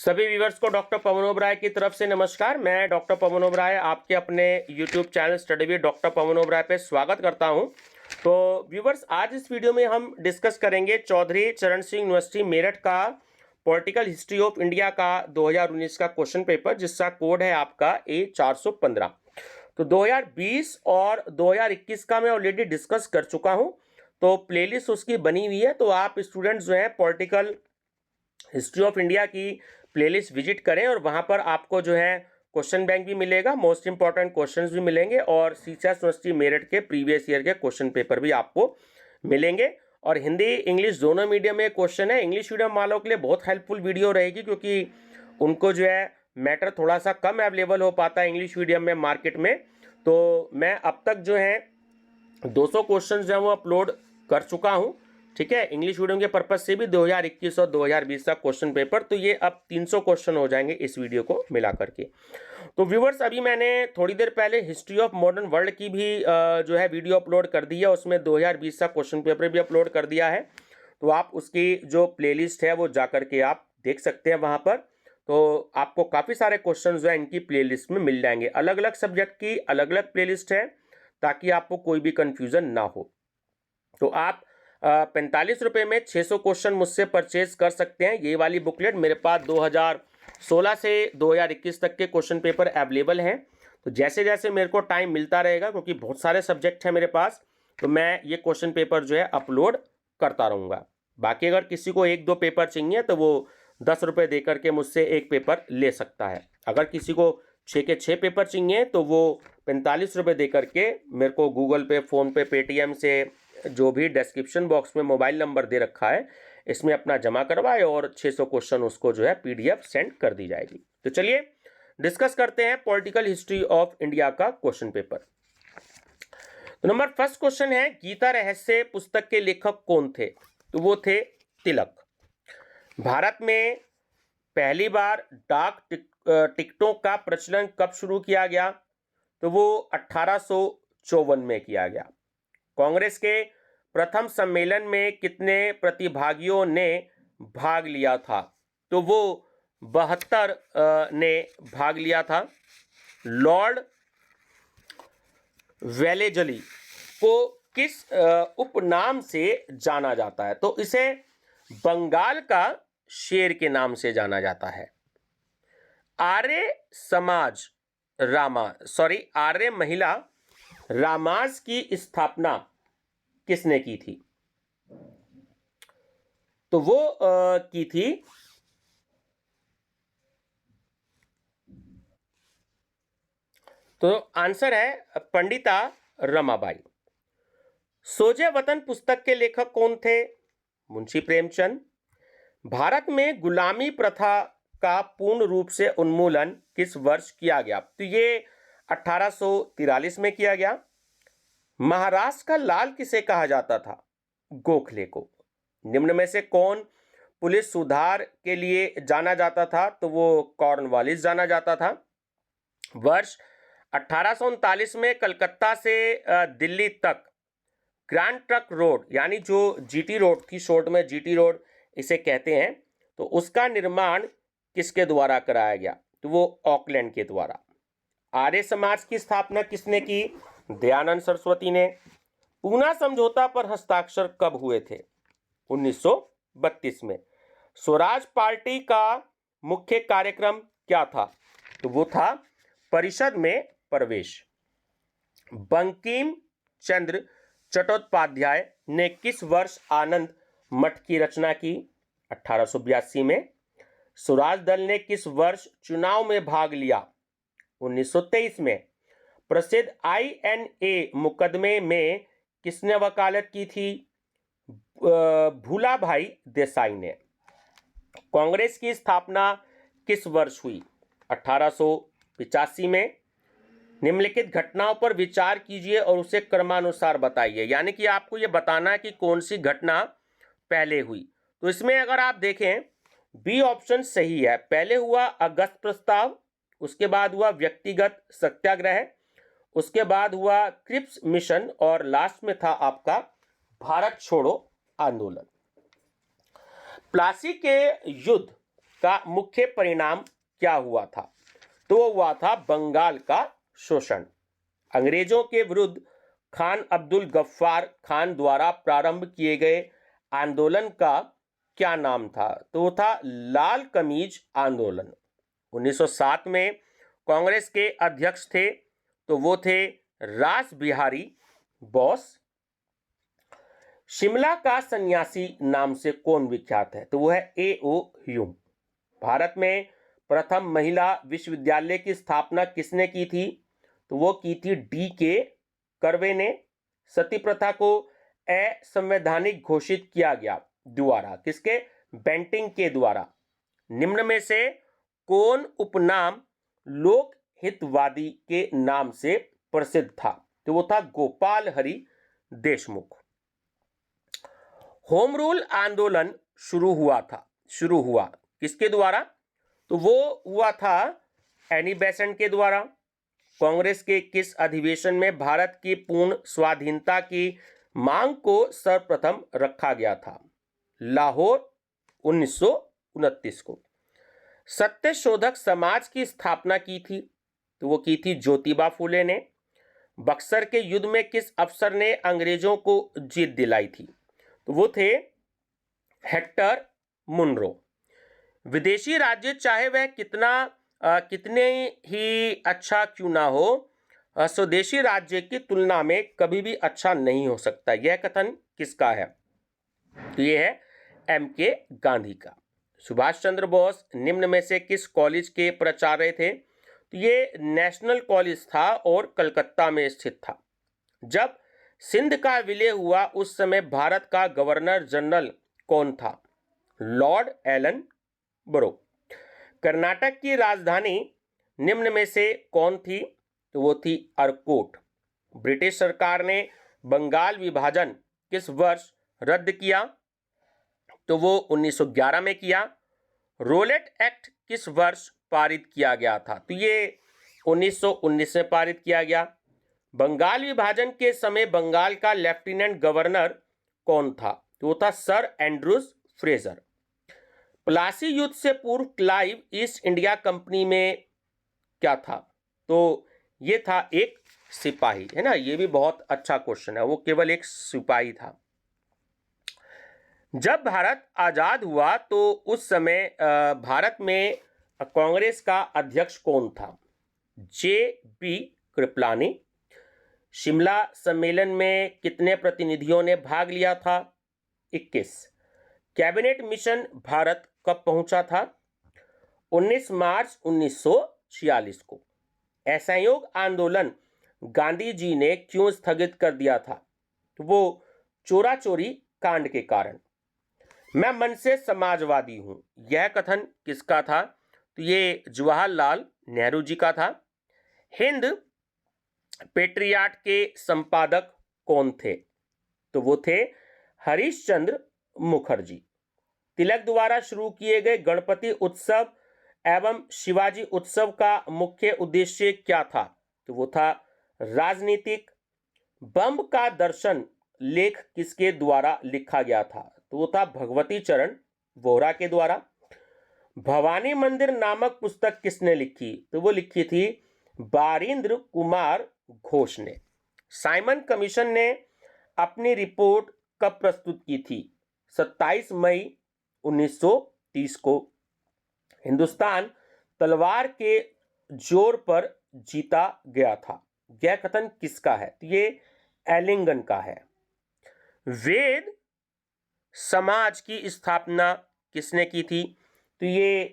सभी व्यूवर्स को डॉक्टर पवन ओबराय की तरफ से नमस्कार। मैं डॉक्टर पवन ओबराय आपके अपने YouTube channel study with doctor Pawan Oberoi पे स्वागत करता हूं। तो व्यूवर्स, आज इस वीडियो में हम डिस्कस करेंगे चौधरी चरण सिंह यूनिवर्सिटी मेरठ का पॉलिटिकल हिस्ट्री ऑफ इंडिया का 2019 का क्वेश्चन पेपर, जिसका कोड है आपका A415। तो 2020 और 2021 का मैं ऑलरेडी डिस्कस कर चुका हूँ, तो प्लेलिस्ट उसकी बनी हुई है। तो आप स्टूडेंट्स जो हैं पॉलिटिकल हिस्ट्री ऑफ इंडिया की प्लेलिस्ट विजिट करें और वहां पर आपको जो है क्वेश्चन बैंक भी मिलेगा, मोस्ट इंपॉर्टेंट क्वेश्चंस भी मिलेंगे और सीसीएस यूनिवर्सिटी मेरठ के प्रीवियस ईयर के क्वेश्चन पेपर भी आपको मिलेंगे। और हिंदी इंग्लिश दोनों मीडियम में क्वेश्चन है। इंग्लिश मीडियम वालों के लिए बहुत हेल्पफुल वीडियो रहेगी, क्योंकि उनको जो है मैटर थोड़ा सा कम अवेलेबल हो पाता है इंग्लिश मीडियम में मार्केट में। तो मैं अब तक जो है 200 क्वेश्चन जो है वो अपलोड कर चुका हूँ, ठीक है, इंग्लिश मीडियम के पर्पज से भी 2021 और 2020 का क्वेश्चन पेपर। तो ये अब 300 क्वेश्चन हो जाएंगे इस वीडियो को मिला करके। तो व्यूवर्स, अभी मैंने थोड़ी देर पहले हिस्ट्री ऑफ मॉडर्न वर्ल्ड की भी जो है वीडियो अपलोड कर दी है, उसमें 2020 का क्वेश्चन पेपर भी अपलोड कर दिया है। तो आप उसकी जो प्लेलिस्ट है वो जा करके आप देख सकते हैं वहाँ पर। तो आपको काफ़ी सारे क्वेश्चन जो है इनकी प्लेलिस्ट में मिल जाएंगे। अलग अलग सब्जेक्ट की अलग अलग प्लेलिस्ट है, ताकि आपको कोई भी कंफ्यूजन ना हो। तो आप 45 रुपये में 600 क्वेश्चन मुझसे परचेज कर सकते हैं। ये वाली बुकलेट मेरे पास 2016 से 2021 तक के क्वेश्चन पेपर अवेलेबल हैं। तो जैसे जैसे मेरे को टाइम मिलता रहेगा, क्योंकि बहुत सारे सब्जेक्ट हैं मेरे पास, तो मैं ये क्वेश्चन पेपर जो है अपलोड करता रहूँगा। बाकी अगर किसी को 1-2 पेपर चाहिए तो वो 10 रुपये दे करके मुझसे एक पेपर ले सकता है। अगर किसी को 6 के 6 पेपर चाहिए तो वो 45 रुपये दे करके मेरे को गूगल पे, फ़ोनपे, पेटीएम से, जो भी डिस्क्रिप्शन बॉक्स में मोबाइल नंबर दे रखा है, इसमें अपना जमा करवाए और 600 क्वेश्चन उसको जो है पीडीएफ सेंड कर दी जाएगी। तो चलिए डिस्कस करते हैं पॉलिटिकल हिस्ट्री ऑफ इंडिया का क्वेश्चन पेपर। तो नंबर फर्स्ट क्वेश्चन है, गीता रहस्य पुस्तक के लेखक कौन थे? तो वो थे तिलक। भारत में पहली बार डाक टिकटों का प्रचलन कब शुरू किया गया? तो वो 1854 में किया गया। कांग्रेस के प्रथम सम्मेलन में कितने प्रतिभागियों ने भाग लिया था? तो वो 72 ने भाग लिया था। लॉर्ड वेलेजली को किस उपनाम से जाना जाता है? तो इसे बंगाल का शेर के नाम से जाना जाता है। आर्य महिला रामाज की स्थापना किसने की थी? तो वो की थी तो आंसर है पंडिता रमाबाई। सोजे वतन पुस्तक के लेखक कौन थे? मुंशी प्रेमचंद। भारत में गुलामी प्रथा का पूर्ण रूप से उन्मूलन किस वर्ष किया गया? तो ये 1843 में किया गया। महाराष्ट्र का लाल किसे कहा जाता था? गोखले को। निम्न में से कौन पुलिस सुधार के लिए जाना जाता था? तो वो कॉर्नवालिस जाना जाता था। वर्ष 1839 में कलकत्ता से दिल्ली तक ग्रैंड ट्रंक रोड, यानी जो जीटी रोड थी, शॉर्ट में जीटी रोड इसे कहते हैं, तो उसका निर्माण किसके द्वारा कराया गया? तो वो ऑकलैंड के द्वारा। आर्य समाज की स्थापना किसने की? दयानंद सरस्वती ने। पूना समझौता पर हस्ताक्षर कब हुए थे? 1932 में। स्वराज पार्टी का मुख्य कार्यक्रम क्या था? तो वो था परिषद में प्रवेश। बंकिम चंद्र चट्टोपाध्याय ने किस वर्ष आनंद मठ की रचना की? 1882 में। स्वराज दल ने किस वर्ष चुनाव में भाग लिया? 1923 में। प्रसिद्ध INA मुकदमे में किसने वकालत की थी? भूलाभाई देसाई ने। कांग्रेस की स्थापना किस वर्ष हुई? 1885 में। निम्नलिखित घटनाओं पर विचार कीजिए और उसे क्रमानुसार बताइए, यानी कि आपको यह बताना है कि कौन सी घटना पहले हुई। तो इसमें अगर आप देखें, बी ऑप्शन सही है। पहले हुआ अगस्त प्रस्ताव, उसके बाद हुआ व्यक्तिगत सत्याग्रह, उसके बाद हुआ क्रिप्स मिशन और लास्ट में था आपका भारत छोड़ो आंदोलन। प्लासी के युद्ध का मुख्य परिणाम क्या हुआ था? तो वो हुआ था बंगाल का शोषण। अंग्रेजों के विरुद्ध खान अब्दुल गफ्फार खान द्वारा प्रारंभ किए गए आंदोलन का क्या नाम था? तो वो था लाल कमीज आंदोलन। 1907 में कांग्रेस के अध्यक्ष थे, तो वो थे रास बिहारी बोस। शिमला का सन्यासी नाम से कौन विख्यात है? तो वो है ए.ओ. ह्यूम। भारत में प्रथम महिला विश्वविद्यालय की स्थापना किसने की थी? तो वो की थी डी.के. कर्वे ने। सती प्रथा को असंवैधानिक घोषित किया गया द्वारा किसके? बेंटिंक के द्वारा। निम्न में से कौन उपनाम लोक हितवादी के नाम से प्रसिद्ध था? तो वो था गोपाल हरि देशमुख। होम रूल आंदोलन शुरू हुआ किसके द्वारा? तो वो हुआ था एनी बेसेंट के द्वारा। कांग्रेस के किस अधिवेशन में भारत की पूर्ण स्वाधीनता की मांग को सर्वप्रथम रखा गया था? लाहौर 1929 को। सत्यशोधक समाज की स्थापना की थी? तो वो की थी ज्योतिबा फूले ने। बक्सर के युद्ध में किस अफसर ने अंग्रेजों को जीत दिलाई थी? तो वो थे हेक्टर मुनरो। विदेशी राज्य चाहे वह कितने ही अच्छा क्यों ना हो, स्वदेशी राज्य की तुलना में कभी भी अच्छा नहीं हो सकता। यह कथन किसका है? तो यह है M.K. गांधी का। सुभाष चंद्र बोस निम्न में से किस कॉलेज के प्राचार्य थे? तो ये नेशनल कॉलेज था और कलकत्ता में स्थित था। जब सिंध का विलय हुआ उस समय भारत का गवर्नर जनरल कौन था? लॉर्ड एलन बरो। कर्नाटक की राजधानी निम्न में से कौन थी? तो वो थी अरकोट। ब्रिटिश सरकार ने बंगाल विभाजन किस वर्ष रद्द किया? तो वो 1911 में किया। रोलेट एक्ट किस वर्ष पारित किया गया था? तो ये 1919 में पारित किया गया। बंगाल विभाजन के समय बंगाल का लेफ्टिनेंट गवर्नर कौन था? तो वो था सर एंड्रूज फ्रेजर। प्लासी युद्ध से पूर्व क्लाइव ईस्ट इंडिया कंपनी में क्या था? तो ये था एक सिपाही, है ना। ये भी बहुत अच्छा क्वेश्चन है। वो केवल एक सिपाही था। जब भारत आजाद हुआ तो उस समय भारत में कांग्रेस का अध्यक्ष कौन था? J.B. कृपलानी। शिमला सम्मेलन में कितने प्रतिनिधियों ने भाग लिया था? 21। कैबिनेट मिशन भारत कब पहुंचा था? 19 मार्च 1946 को। असहयोग आंदोलन गांधी जी ने क्यों स्थगित कर दिया था? तो वो चोरा चोरी कांड के कारण। मैं मन से समाजवादी हूं, यह कथन किसका था? तो ये जवाहरलाल नेहरू जी का था। हिंद पेट्रियाट के संपादक कौन थे? तो वो थे हरीश चंद्र मुखर्जी। तिलक द्वारा शुरू किए गए गणपति उत्सव एवं शिवाजी उत्सव का मुख्य उद्देश्य क्या था? तो वो था राजनीतिक। बम्ब का दर्शन लेख किसके द्वारा लिखा गया था? तो वो था भगवती चरण वोहरा के द्वारा। भवानी मंदिर नामक पुस्तक किसने लिखी? तो वो लिखी थी बारिंद्र कुमार घोष ने। साइमन कमीशन ने अपनी रिपोर्ट कब प्रस्तुत की थी? 27 मई 1930 को। हिंदुस्तान तलवार के जोर पर जीता गया था, यह कथन किसका है? तो ये एलिंगन का है। वेद समाज की स्थापना किसने की थी? तो ये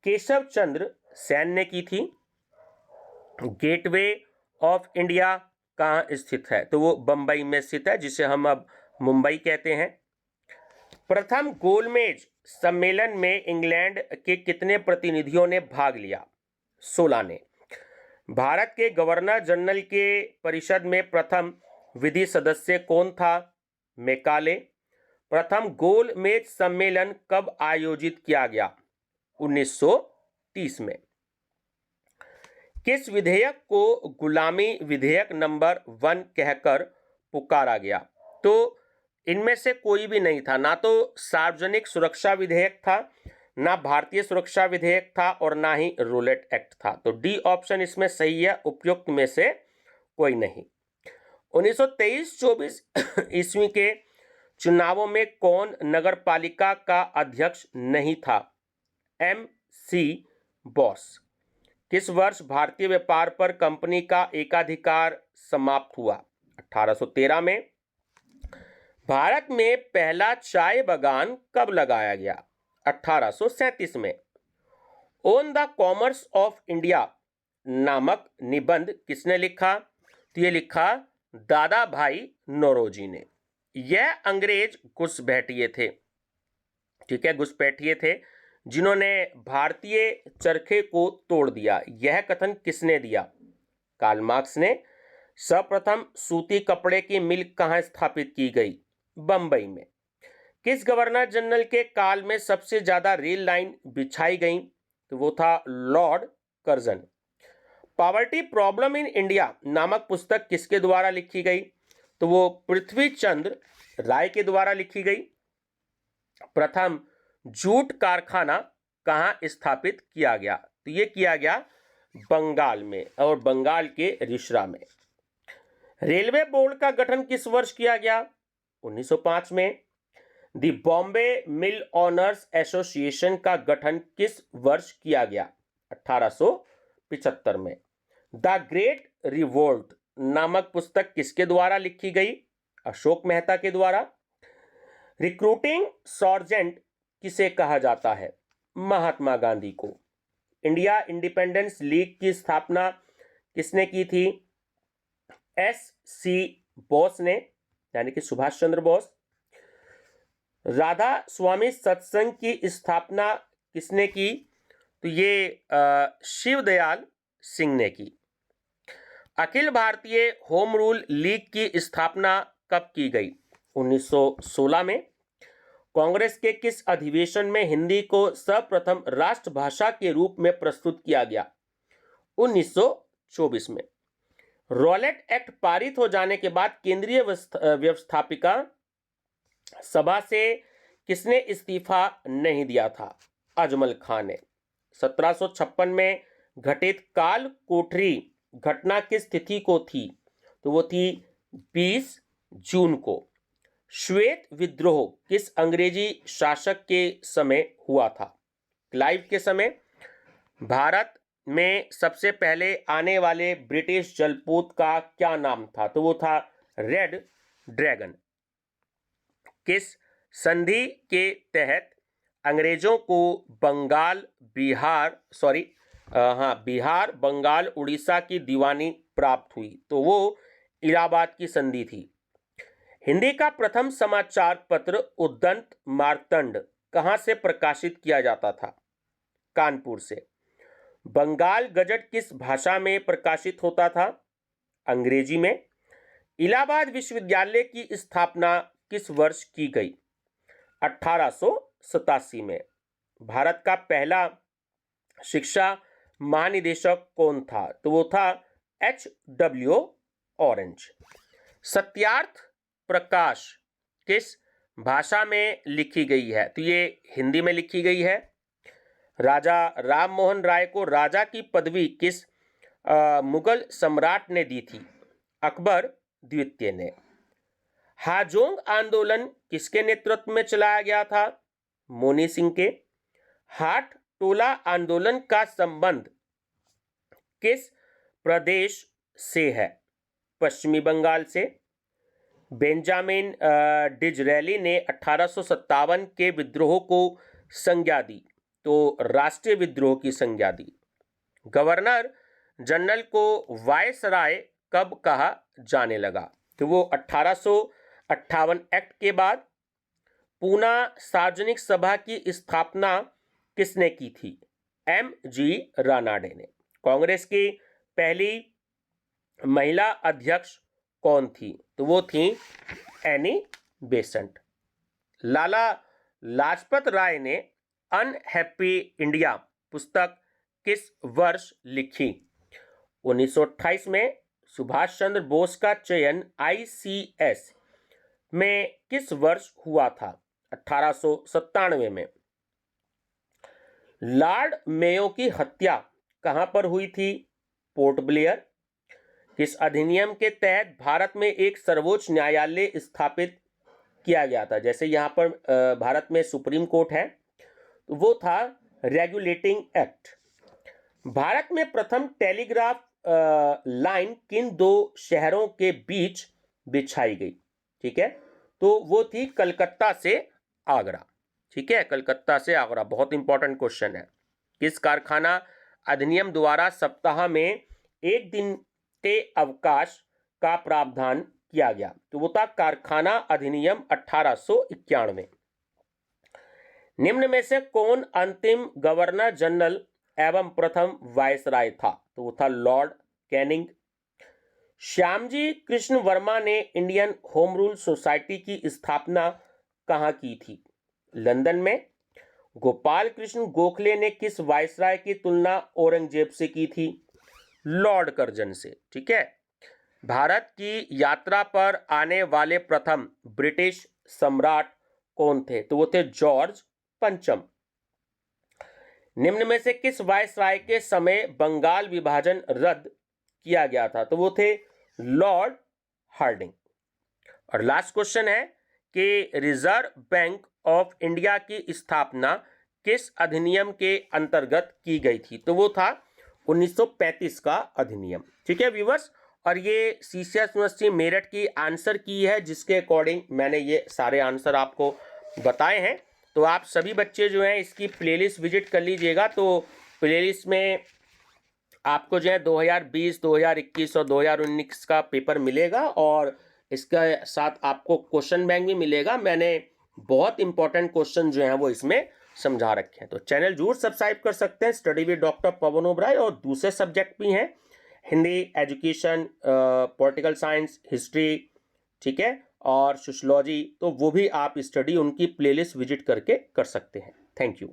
केशव चंद्र सेन ने की थी। गेटवे ऑफ इंडिया कहाँ स्थित है? तो वो बंबई में स्थित है, जिसे हम अब मुंबई कहते हैं। प्रथम गोलमेज सम्मेलन में इंग्लैंड के कितने प्रतिनिधियों ने भाग लिया? 16 ने। भारत के गवर्नर जनरल के परिषद में प्रथम विधि सदस्य कौन था? मैकाले। प्रथम गोलमेज सम्मेलन कब आयोजित किया गया? 1930 में। किस विधेयक को गुलामी विधेयक नंबर 1 कहकर पुकारा गया? तो इनमें से कोई भी नहीं था। ना तो सार्वजनिक सुरक्षा विधेयक था, ना भारतीय सुरक्षा विधेयक था और ना ही रूलेट एक्ट था। तो डी ऑप्शन इसमें सही है, उपयुक्त में से कोई नहीं। 1923-24 ईस्वी के चुनावों में कौन नगर पालिका का अध्यक्ष नहीं था? M C Bose. किस वर्ष भारतीय व्यापार पर कंपनी का एकाधिकार समाप्त हुआ? 1813 में। भारत में पहला चाय बागान कब लगाया गया? 1837 में। On the commerce of India नामक निबंध किसने लिखा? तो ये लिखा दादा भाई नौरोजी ने। यह अंग्रेज घुसपैठिए थे, ठीक है, घुसपैठिए थे जिन्होंने भारतीय चरखे को तोड़ दिया। यह कथन किसने दिया? कार्ल मार्क्स ने। सर्वप्रथम सूती कपड़े की मिल कहां स्थापित की गई? बंबई में। किस गवर्नर जनरल के काल में सबसे ज्यादा रेल लाइन बिछाई गई? तो वो था Lord Curzon. Poverty problem in India नामक पुस्तक किसके द्वारा लिखी गई? तो वो पृथ्वी चंद्र राय के द्वारा लिखी गई। प्रथम जूट कारखाना कहां स्थापित किया गया? तो ये किया गया बंगाल में, और बंगाल के रिश्रा में। रेलवे बोर्ड का गठन किस वर्ष किया गया? 1905 में। The Bombay mill owners association का गठन किस वर्ष किया गया? 1875 में। द ग्रेट रिवोल्ट नामक पुस्तक किसके द्वारा लिखी गई? अशोक मेहता के द्वारा। रिक्रूटिंग सर्जेंट किसे कहा जाता है? महात्मा गांधी को। इंडिया इंडिपेंडेंस लीग की स्थापना किसने की थी? एस सी बोस ने, यानी कि सुभाष चंद्र बोस। राधा स्वामी सत्संग की स्थापना किसने की? तो ये शिवदयाल सिंह ने की। Akhil Bharatiya home rule league की स्थापना कब की गई? 1916 में। कांग्रेस के किस अधिवेशन में हिंदी को सर्वप्रथम राष्ट्रभाषा के रूप में प्रस्तुत किया गया? 1924 में। रॉलेट एक्ट पारित हो जाने के बाद केंद्रीय व्यवस्थापिका सभा से किसने इस्तीफा नहीं दिया था? अजमल खान ने। 1756 में घटित काल कोठरी घटना किस तिथि को थी? तो वो थी 20 जून को। श्वेत विद्रोह किस अंग्रेजी शासक के समय हुआ था? क्लाइव के समय। भारत में सबसे पहले आने वाले ब्रिटिश जलपोत का क्या नाम था? तो वो था रेड ड्रैगन। किस संधि के तहत अंग्रेजों को बिहार, बंगाल, उड़ीसा की दीवानी प्राप्त हुई? तो वो इलाहाबाद की संधि थी। हिंदी का प्रथम समाचार पत्र उद्दंत मार्तंड कहां से प्रकाशित किया जाता था? कानपुर से। बंगाल गजट किस भाषा में प्रकाशित होता था? अंग्रेजी में। इलाहाबाद विश्वविद्यालय की स्थापना किस वर्ष की गई? 1887 में। भारत का पहला शिक्षा महानिदेशक कौन था? तो वो था H.W. ऑरेंज। सत्यार्थ प्रकाश किस भाषा में लिखी गई है? तो ये हिंदी में लिखी गई है। राजा राम मोहन राय को राजा की पदवी किस मुगल सम्राट ने दी थी? अकबर द्वितीय ने। हाजोंग आंदोलन किसके नेतृत्व में चलाया गया था? मोनी सिंह के। हाट टोला आंदोलन का संबंध किस प्रदेश से है? पश्चिमी बंगाल से। बेंजामिन डिजरेली ने 1857 के विद्रोह को संज्ञा दी, तो राष्ट्रीय विद्रोह की संज्ञा दी। गवर्नर जनरल को वायसराय कब कहा जाने लगा? तो वो 1858 एक्ट के बाद। पूना सार्वजनिक सभा की स्थापना किसने की थी? M.G. रानाडे ने। कांग्रेस की पहली महिला अध्यक्ष कौन थी? तो वो थी एनी बेसेंट। लाला लाजपत राय ने अनहैप्पी इंडिया पुस्तक किस वर्ष लिखी? 1928 में। सुभाष चंद्र बोस का चयन ICS में किस वर्ष हुआ था? 1897 में। लॉर्ड मेयो की हत्या कहां पर हुई थी? Port Blair. किस अधिनियम के तहत भारत में एक सर्वोच्च न्यायालय स्थापित किया गया था? जैसे यहाँ पर भारत में सुप्रीम कोर्ट है, तो वो था रेगुलेटिंग एक्ट। भारत में प्रथम टेलीग्राफ लाइन किन दो शहरों के बीच बिछाई गई? ठीक है, तो वो थी कलकत्ता से आगरा। ठीक है, कलकत्ता से आगरा, बहुत इंपॉर्टेंट क्वेश्चन है। किस कारखाना अधिनियम द्वारा सप्ताह में एक दिन के अवकाश का प्रावधान किया गया? तो वो था कारखाना अधिनियम 1891। निम्न में से कौन अंतिम गवर्नर जनरल एवं प्रथम वायसराय था? तो वो था लॉर्ड कैनिंग। श्यामजी कृष्ण वर्मा ने इंडियन होम रूल सोसाइटी की स्थापना कहां की थी? लंदन में। गोपाल कृष्ण गोखले ने किस वायसराय की तुलना औरंगजेब से की थी? लॉर्ड कर्जन से। ठीक है। भारत की यात्रा पर आने वाले प्रथम ब्रिटिश सम्राट कौन थे? तो वो थे जॉर्ज पंचम। निम्न में से किस वायसराय के समय बंगाल विभाजन रद्द किया गया था? तो वो थे लॉर्ड हार्डिंग। और लास्ट क्वेश्चन है कि रिजर्व बैंक ऑफ इंडिया की स्थापना किस अधिनियम के अंतर्गत की गई थी? तो वो था 1935 का अधिनियम। ठीक है व्यूअर्स, और ये सीसीएस यूनिवर्सिटी मेरठ की आंसर की है, जिसके अकॉर्डिंग मैंने ये सारे आंसर आपको बताए हैं। तो आप सभी बच्चे जो हैं इसकी प्लेलिस्ट विजिट कर लीजिएगा। तो प्लेलिस्ट में आपको जो है 2020, 2021 और 2019 का पेपर मिलेगा, और इसके साथ आपको क्वेश्चन बैंक भी मिलेगा। मैंने बहुत इंपॉर्टेंट क्वेश्चन जो हैं वो इसमें समझा रखे हैं। तो चैनल जरूर सब्सक्राइब कर सकते हैं, study with doctor Pawan Oberoi. और दूसरे सब्जेक्ट भी हैं, Hindi, education, political science, history, ठीक है, और सोशियोलॉजी, तो वो भी आप स्टडी उनकी प्लेलिस्ट विजिट करके कर सकते हैं। Thank you.